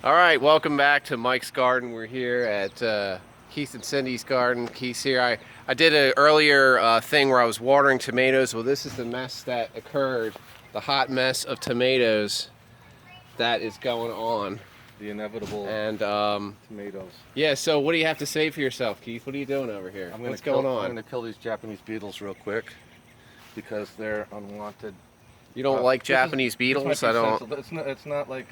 All right, welcome back to Mike's Garden. We're here at Keith and Cindy's garden. Keith's here. I did an earlier thing where I was watering tomatoes. Well, this is the mess that occurred, the hot mess of tomatoes that is going on. The inevitable And tomatoes. yeah, so what do you have to say for yourself, Keith? What are you doing over here? What's going on? I'm going to kill these Japanese beetles real quick because they're unwanted. You don't like Japanese beetles? I don't. It's not like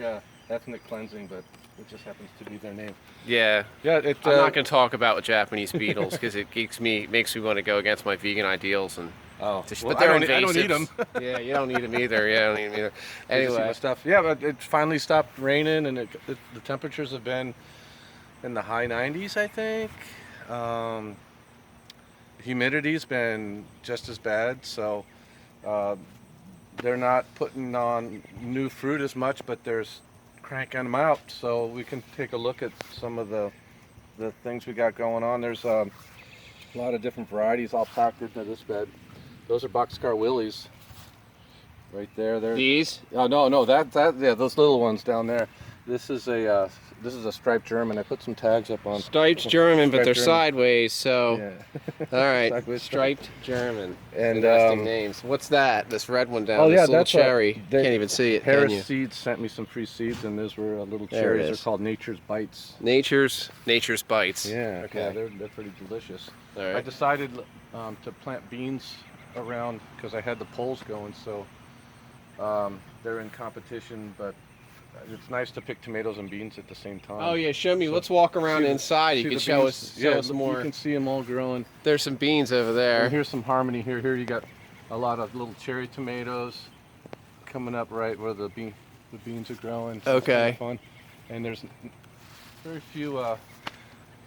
ethnic cleansing, but it just happens to be their name. Yeah. Yeah, I'm not going to talk about Japanese beetles because it makes me want to go against my vegan ideals and. Oh, But they're invasive. I don't eat them. Yeah, you don't need them either. Yeah, I don't need them either. Anyway, stuff. Yeah, but it finally stopped raining, and the temperatures have been in the high 90s, I think. Humidity's been just as bad, so they're not putting on new fruit as much, but there's cranking them out. So we can take a look at some of the things we got going on. There's a lot of different varieties all packed into this bed. Those are Boxcar Willies, right there. these? Oh no, yeah, those little ones down there. This is a striped German. I put some tags up on. Striped German, but they're Striped German. sideways. So, Yeah. all right, Sideways. striped German. And Interesting names. What's that? This red one down. Oh, this yeah, little that's cherry. they- Can't even see it. Can Harris you? Seeds sent me some free seeds, and those were little There it cherries. is. They're called Nature's Bites. Nature's Bites. Yeah, Okay. yeah, they're pretty delicious. All I right. decided to plant beans around because I had the poles going, so they're in competition. But it's nice to pick tomatoes and beans at the same time. Oh yeah, show me. So- Let's walk around see the- inside. You see can the show beans? us Yeah, some You more. can see them all growing. There's some beans over And there. here's some harmony here. Here you got a lot of little cherry tomatoes coming up right where the beans are growing. So it's Okay. kinda fun. And there's very few.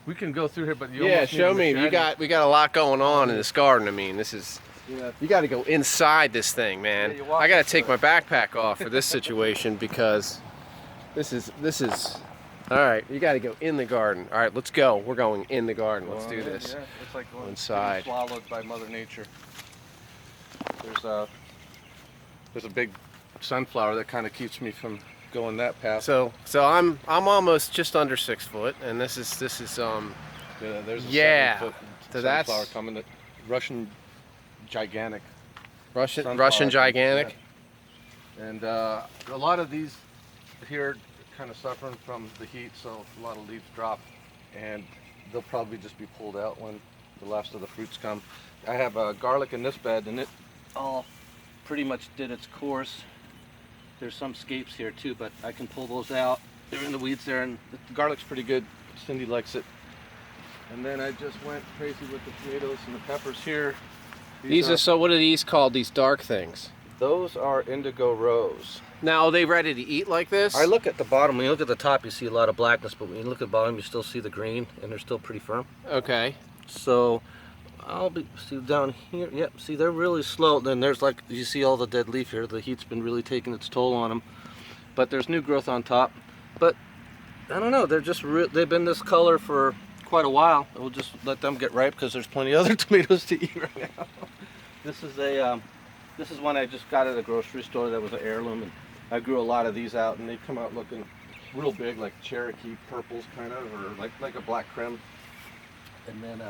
We can go through here, but you Yeah, almost need show a me. machete. We got a lot going on in this garden. I mean, this is. Yeah. You got to go inside this thing, man. Yeah, you walk I got to into take it. my backpack off for this situation because this is. All right, you got to go in the garden. All right, let's go. We're going in the garden. Let's do this. Yeah, it's like going Inside. getting swallowed by Mother Nature. There's a big sunflower that kind of keeps me from going that path. So I'm almost just under 6 foot, and this is Yeah, there's a Yeah. 7-foot So that's- sunflower coming. The Russian gigantic. Russian Sunflower. gigantic. Yeah. And a lot of these here kind of suffering from the heat, so a lot of leaves drop, and they'll probably just be pulled out when the last of the fruits come. I have garlic in this bed, and it all pretty much did its course. There's some scapes here too, but I can pull those out. They're in the weeds there, and the garlic's pretty good. Cindy likes it. And then I just went crazy with the tomatoes and the peppers here. These are so. What are these called? These dark things. Those are indigo rose. Now are they ready to eat like this? I look at the bottom. When you look at the top, you see a lot of blackness, but when you look at the bottom, you still see the green, and they're still pretty firm. Okay. So see down here. Yep. See, they're really slow. Then there's like you see all the dead leaf here. The heat's been really taking its toll on them. But there's new growth on top. But I don't know. They're just they've been this color for quite a while. We'll just let them get ripe because there's plenty of other tomatoes to eat right now. This is one I just got at a grocery store that was an heirloom, and I grew a lot of these out, and they come out looking real big, like Cherokee purples kind of, or like a black creme. And then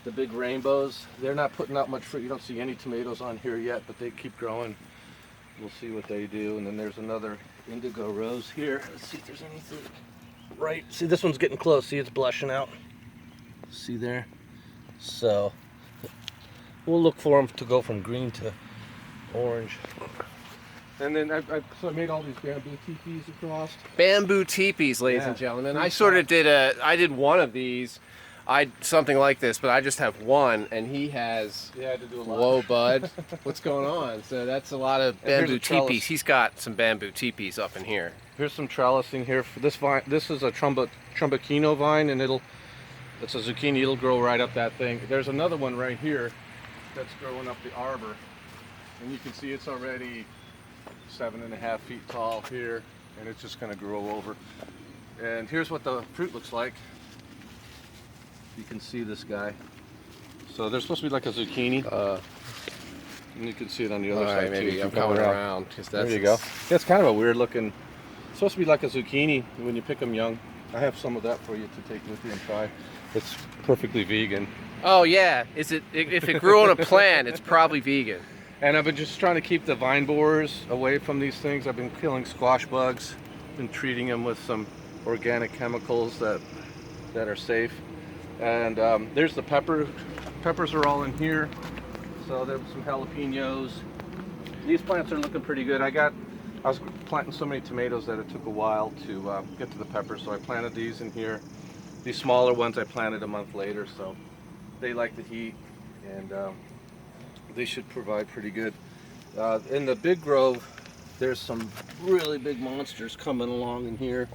the big rainbows, they're not putting out much fruit. You don't see any tomatoes on here yet, but they keep growing. We'll see what they do. And then there's another indigo rose here. Let's see if there's anything right. See, this one's getting close. See, it's blushing out. See there? So we'll look for them to go from green to orange. And then so I made all these bamboo teepees across. Bamboo teepees, ladies Yeah. and gentlemen. I sort of did one of these. Something like this, but I just have one, and he has. Yeah, I had to do a lot. Whoa, bud. What's going on? So that's a lot of And here's bamboo a trellis. teepees. He's got some bamboo teepees up in here. Here's some trellising here for this vine. This is a Trumbuckino vine, and it's a zucchini. It'll grow right up that thing. There's another one right here that's growing up the arbor, and you can see it's already 7.5 feet tall here, and it's just going to grow over. And here's what the fruit looks like. You can see this guy. So they're supposed to be like a zucchini, and you can see it on the All other right, side maybe too. I'm If you go coming around. around because There you go. It's kind of a weird looking supposed to be like a zucchini when you pick them young. I have some of that for you to take with you and try. It's perfectly vegan. Oh yeah, is it? If it grew on a plant, it's probably vegan. And I've been just trying to keep the vine borers away from these things. I've been killing squash bugs, been treating them with some organic chemicals that are safe. And there's the pepper. Peppers are all in here. So there's some jalapenos. These plants are looking pretty good. I was planting so many tomatoes that it took a while to get to the peppers, so I planted these in here. These smaller ones I planted a month later, so they like the heat, and they should provide pretty good. In the big grove, there's some really big monsters coming along in here.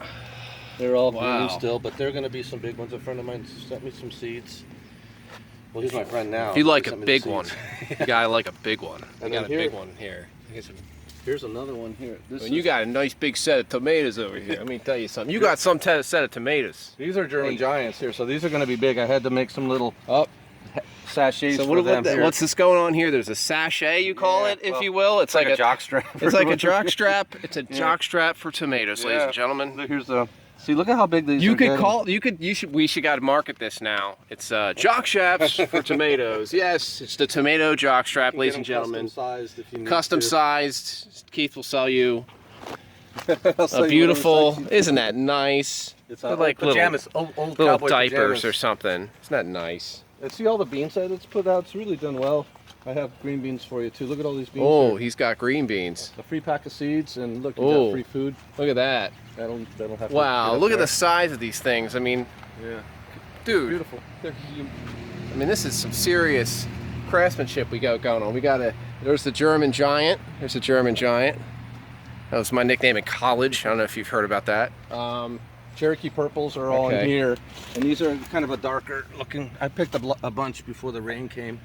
They're all green still, but they're going to be some big ones. A friend of mine sent me some seeds. Well, he's my friend now. If you like a big one, you gotta like a big one. I And got a then here- big one here. Here's another one here. And you got a nice big set of tomatoes over here. Let me tell you something. You got some set of tomatoes. These are German giants here, so these are going to be big. I had to make some little Oh, sachets so for them here. what's this going on here? There's a sachet, you call Yeah, it, if well, you will. It's like a jock strap. It's like a jock strap. It's a jock strap for tomatoes, ladies and gentlemen. Look, here's the. See, look at how big these. You are could getting. call. We should got to market this now. It's jock straps for tomatoes. Yes, it's the tomato jock strap, You can ladies get and them gentlemen. Custom-sized if you need Custom to. sized. Keith will sell you I'll sell a you beautiful. one of Isn't that nice? It's They're like little pajamas, old little cowboy diapers pajamas. or something. Isn't that nice? And see all the beans that it's put out. It's really done well. I have green beans for you too. Look at all these beans. Oh, here. he's got green beans. A free pack of seeds, and look, you Oh. got free food. Look at that. That'll have. to Wow, get up look at there. the size of these things. I mean, Yeah, dude, beautiful. I mean, this is some serious craftsmanship we got going on. There's the German giant. There's the German giant. That was my nickname in college. I don't know if you've heard about that. Cherokee purples are all Okay. in here, and these are kind of a darker looking. I picked a bunch before the rain came,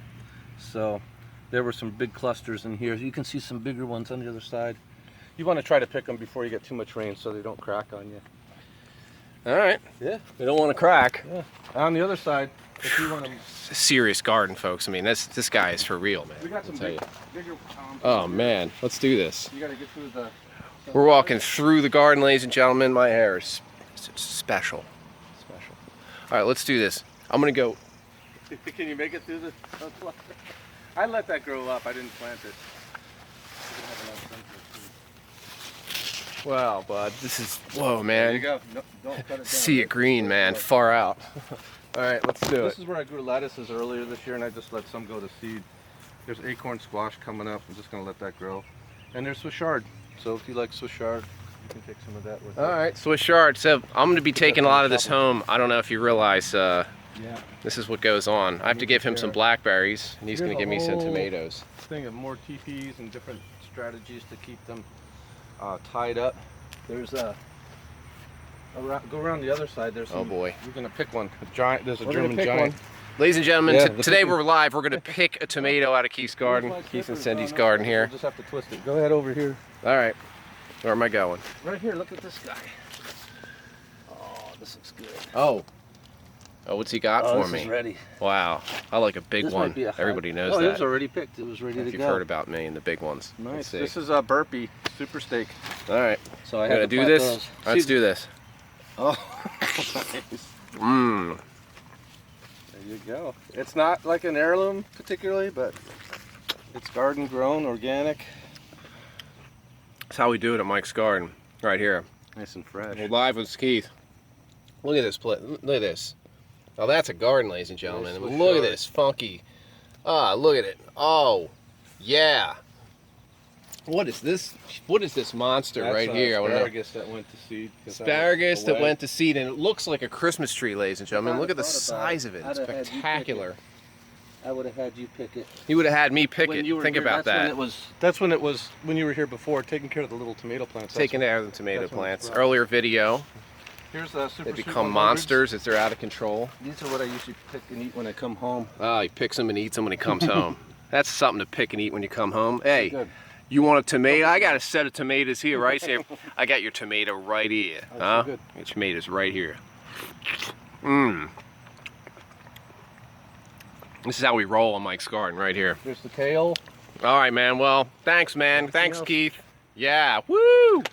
so there were some big clusters in here. You can see some bigger ones on the other side. You want to try to pick them before you get too much rain so they don't crack on you. All right. Yeah. We don't want to crack. Yeah. On the other side, if you want to, It's a serious garden, folks. I mean, this guy is for real, man. we got some I'll tell you. bigger. Oh man, let's do this. You got to get through the. We're walking through the garden, ladies and gentlemen. My hair is special. Special. All right, let's do this. I'm gonna go. Can you make it through the? I let that grow up. I didn't plant it. Wow, bud, this is whoa, There you man. go. No, don't cut it down. See it green, man, far out. All right, let's do This it. is where I grew lettuces earlier this year, and I just let some go to seed. There's acorn squash coming up. I'm just going to let that grow. And there's Swiss chard. So if you like Swiss chard, you can take some of that with All you. right, Swiss chard. So I'm gonna be taking a lot of this home. I don't know if you realize Yeah. this is what goes on. I have to give him some blackberries, and he's Here's gonna a give me some whole- tomatoes. Thing of more teepees and different strategies to keep them tied up. There's a. Go around the other side. There's some, Oh boy. We're going to pick one. A giant. There's a We're gonna German pick giant. one. Ladies and gentlemen, Yeah, today we're live. We're gonna pick a tomato out of Keith's garden, Where's my Keith and clippers? Cindy's No, garden we'll here. just have to twist it. Go ahead over here. All right, where am I going? Right here. Look at this guy. Oh, this looks good. Oh, what's he got for this me? is ready. Wow, I like a big This one. might be a high- Everybody knows Oh, it that. was already picked. It was ready If to you've go. heard about me and the big ones. Let's Nice. see. This is a burpee super steak. All right, So I gonna had to do plant this. those. Let's See- do this. Oh, nice. Mmm. There you go. It's not like an heirloom particularly, but it's garden grown, organic, That's how we do it at Mike's Garden, right here. nice and fresh. We're live with Keith. Look at this plate. Look at this. Now that's a garden, ladies and gentlemen. Nice with Look at chard. this funky. Look at it. Oh, yeah. What is this? What is this monster That's right here? I wanna know. asparagus that went to seed. 'cause I was Asparagus that away. went to seed, and it looks like a Christmas tree, ladies and gentlemen. I'd Look at the have thought about size it. of it. I'd It's have had you pick it. spectacular. I would have had you pick it. He would have had me pick When it. you were Think here, about that's when that. it was. That's when it was. When you were here before, taking care of the little tomato plants. That's Taking when- care of the tomato that's when it's plants. from. Earlier video, Here's the super they sweet become 100s. monsters if they're out of control. These are what I usually pick and eat when I come home. Oh, he picks them and eats them when he comes home. That's something to pick and eat when you come home. Hey, Good. you want a tomato? I got a set of tomatoes here, right? See, I got your tomato right here. That's Huh? so good. Your tomatoes right here. Mmm. This is how we roll on Mike's Garden, right here. There's the kale. All right, man. Well, thanks, man. Anything Thanks, else? Keith. Yeah. Woo!